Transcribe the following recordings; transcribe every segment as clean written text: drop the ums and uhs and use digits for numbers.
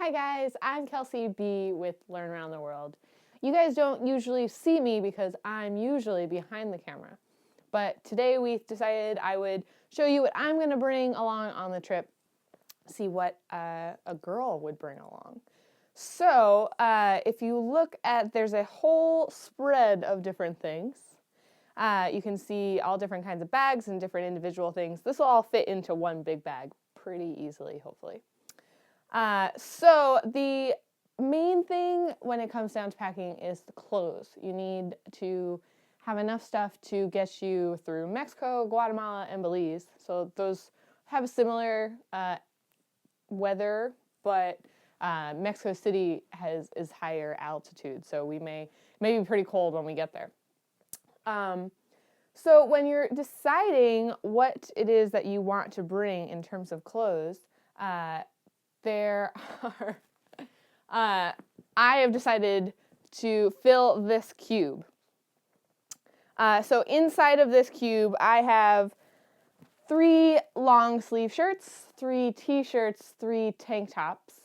Hi guys, I'm Kelsey-B with Learn Around the World. You guys don't usually see me because I'm usually behind the camera. But today we decided I would show you what I'm going to bring along on the trip, see what a girl would bring along. So if you look at, there's a whole spread of different things. You can see all different kinds of bags and different individual things. This will all fit into one big bag pretty easily, hopefully. So the main thing when it comes down to packing is the clothes. You need to have enough stuff to get you through Mexico, Guatemala, and Belize. So those have similar weather, but Mexico City is higher altitude, so we may be pretty cold when we get there. So when you're deciding what it is that you want to bring in terms of clothes, there are, I have decided to fill this cube. So inside of this cube, I have 3 long sleeve shirts, 3 t-shirts, 3 tank tops,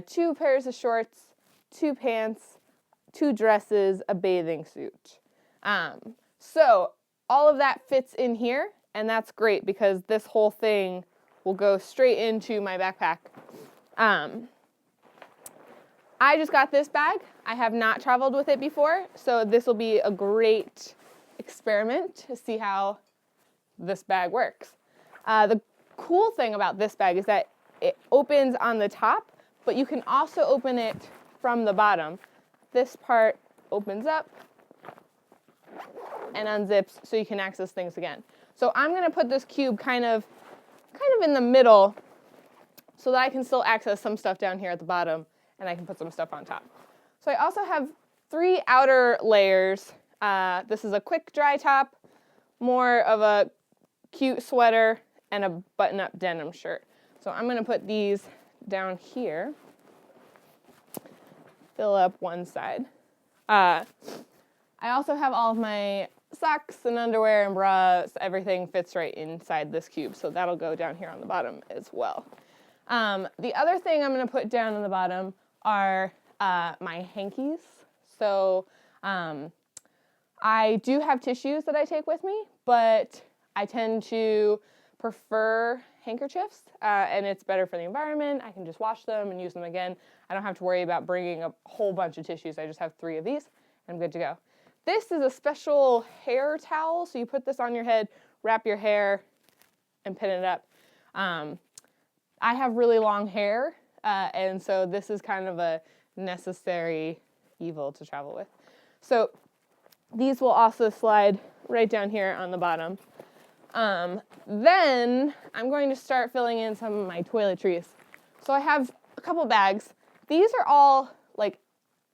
2 pairs of shorts, 2 pants, 2 dresses, a bathing suit. So all of that fits in here, and that's great because this whole thing will go straight into my backpack. I just got this bag. I have not traveled with it before, so this will be a great experiment to see how this bag works. The cool thing about this bag is that it opens on the top, but you can also open it from the bottom. This part opens up and unzips so you can access things again. So I'm going to put this cube kind of in the middle so that I can still access some stuff down here at the bottom and I can put some stuff on top. So I also have 3 outer layers. This is a quick dry top, more of a cute sweater, and a button-up denim shirt. So I'm going to put these down here, fill up one side. I also have all of my socks and underwear and bras. Everything fits right inside this cube, so that'll go down here on the bottom as well. The other thing I'm going to put down on the bottom are my hankies. So I do have tissues that I take with me, but I tend to prefer handkerchiefs, and it's better for the environment. I can just wash them and use them again. I don't have to worry about bringing a whole bunch of tissues. I just have 3 of these, and I'm good to go. This is a special hair towel, so you put this on your head, wrap your hair, and pin it up. I have really long hair, and so this is kind of a necessary evil to travel with. So these will also slide right down here on the bottom. Then I'm going to start filling in some of my toiletries. So I have a couple bags. These are all like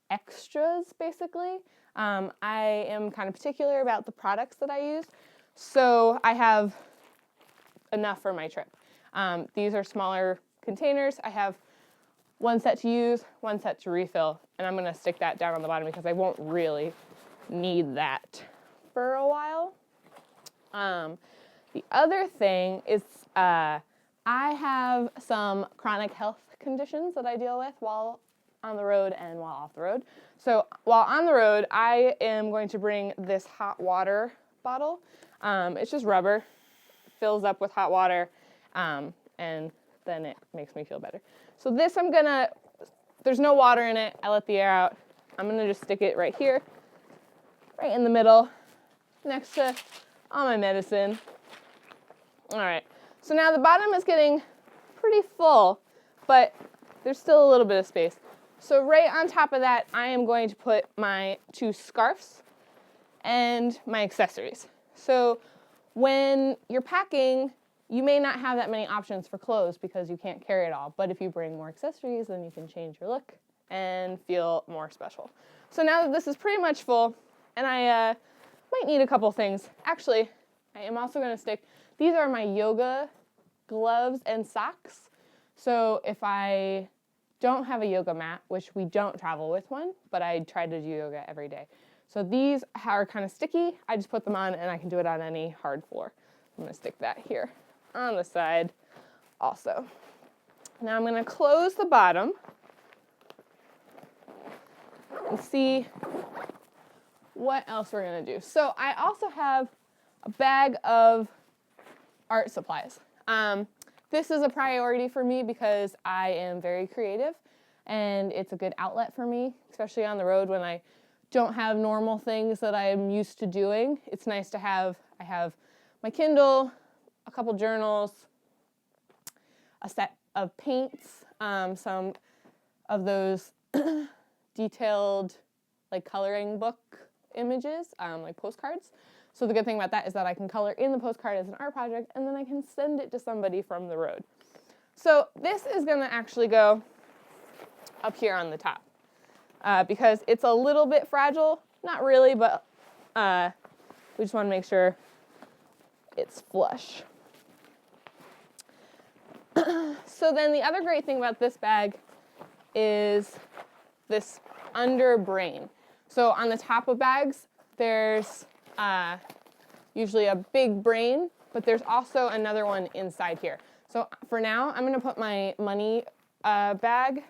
extras, basically. I am kind of particular about the products that I use, so I have enough for my trip. These are smaller containers. I have 1 set to use, 1 set to refill, and I'm going to stick that down on the bottom because I won't really need that for a while. The other thing is I have some chronic health conditions that I deal with while on the road and while off the road. So while on the road, I am going to bring this hot water bottle. It's just rubber, fills up with hot water, and then it makes me feel better. So this there's no water in it. I let the air out. I'm gonna just stick it right here, right in the middle, next to all my medicine. All right, so now the bottom is getting pretty full, but there's still a little bit of space. So right on top of that, I am going to put my 2 scarves and my accessories. So when you're packing, you may not have that many options for clothes because you can't carry it all. But if you bring more accessories, then you can change your look and feel more special. So now that this is pretty much full, and I might need a couple things. Actually, I am also going to stick, these are my yoga gloves and socks. So if I don't have a yoga mat, which we don't travel with one, but I try to do yoga every day. So these are kind of sticky. I just put them on and I can do it on any hard floor. I'm going to stick that here on the side also. Now I'm going to close the bottom and see what else we're gonna do. So I also have a bag of art supplies. This is a priority for me because I am very creative and it's a good outlet for me, especially on the road when I don't have normal things that I'm used to doing. It's nice to have, I have my Kindle, a couple journals, a set of paints, some of those detailed like coloring book images, like postcards. So the good thing about that is that I can color in the postcard as an art project and then I can send it to somebody from the road. So this is gonna actually go up here on the top because it's a little bit fragile. Not really, but we just wanna make sure it's flush. So then the other great thing about this bag is this under brain. So on the top of bags, there's usually a big brain, but there's also another one inside here. So for now, I'm gonna put my money bag,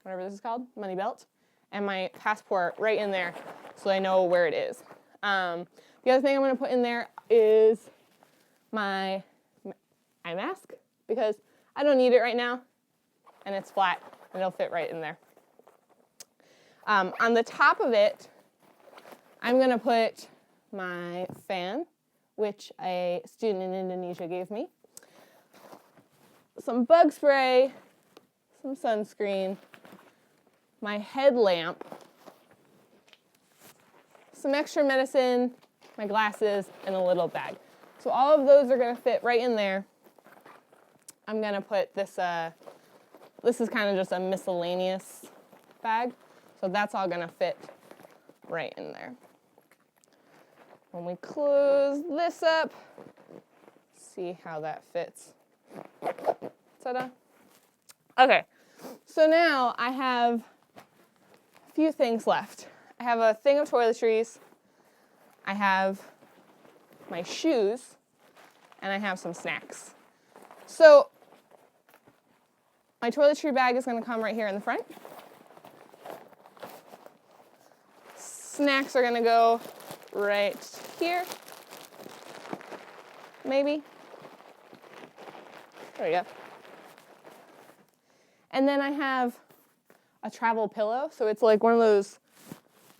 whatever this is called, money belt, and my passport right in there so I know where it is. The other thing I'm gonna put in there is my eye mask because I don't need it right now and it's flat and it'll fit right in there. On the top of it, I'm gonna put my fan, which a student in Indonesia gave me, some bug spray, some sunscreen, my headlamp, some extra medicine, my glasses, and a little bag. So all of those are gonna fit right in there. I'm gonna put this, this is kind of just a miscellaneous bag, so that's all gonna fit right in there. When we close this up, see how that fits. Ta-da. Okay, so now I have a few things left. I have a thing of toiletries, I have my shoes, and I have some snacks. So my toiletry bag is gonna come right here in the front. Snacks are gonna go right here, maybe. There we go. And then I have a travel pillow. So it's like one of those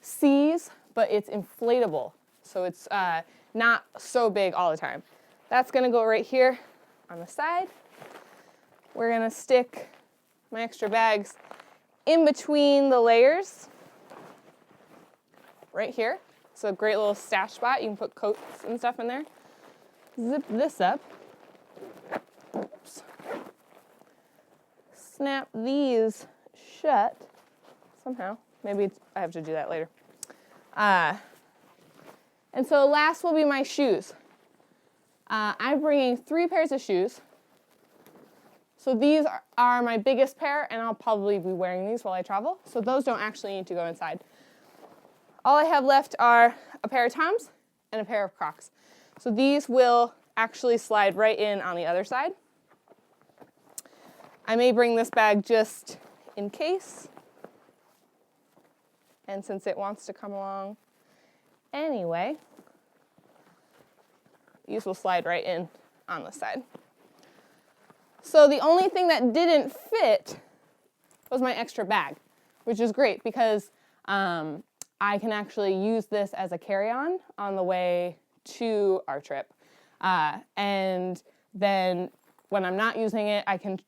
C's, but it's inflatable. So it's not so big all the time. That's gonna go right here on the side. We're gonna stick my extra bags in between the layers, right here. It's a great little stash spot. You can put coats and stuff in there. Zip this up. Oops. Snap these shut somehow. Maybe I have to do that later. And so last will be my shoes. I'm bringing 3 pairs of shoes. So these are my biggest pair, and I'll probably be wearing these while I travel. So those don't actually need to go inside. All I have left are a pair of Toms and a pair of Crocs. So these will actually slide right in on the other side. I may bring this bag just in case. And since it wants to come along anyway, these will slide right in on the side. So the only thing that didn't fit was my extra bag, which is great because I can actually use this as a carry-on on the way to our trip. And then when I'm not using it, I can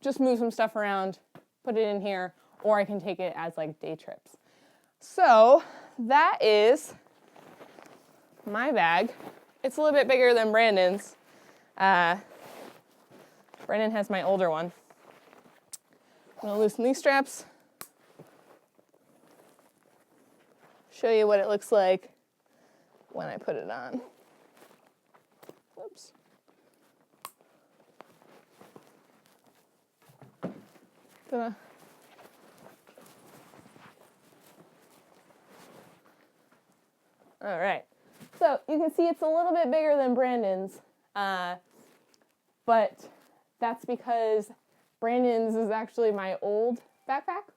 just move some stuff around, put it in here, or I can take it as like day trips. So that is my bag. It's a little bit bigger than Brandon's. Brandon has my older one. I'm gonna loosen these straps. Show you what it looks like when I put it on. Oops. Ta-da. All right. So you can see it's a little bit bigger than Brandon's, but that's because Brandon's is actually my old backpack.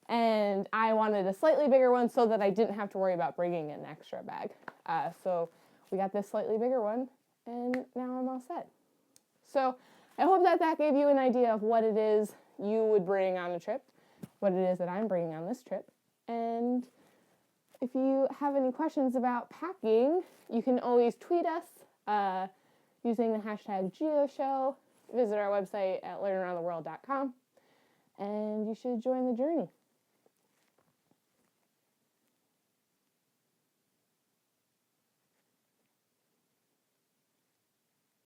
and I wanted a slightly bigger one so that I didn't have to worry about bringing an extra bag. So we got this slightly bigger one, and now I'm all set. So I hope that gave you an idea of what it is you would bring on a trip, what it is that I'm bringing on this trip. And if you have any questions about packing, you can always tweet us using the hashtag GEOshow. Visit our website at learnaroundtheworld.com, and you should join the journey.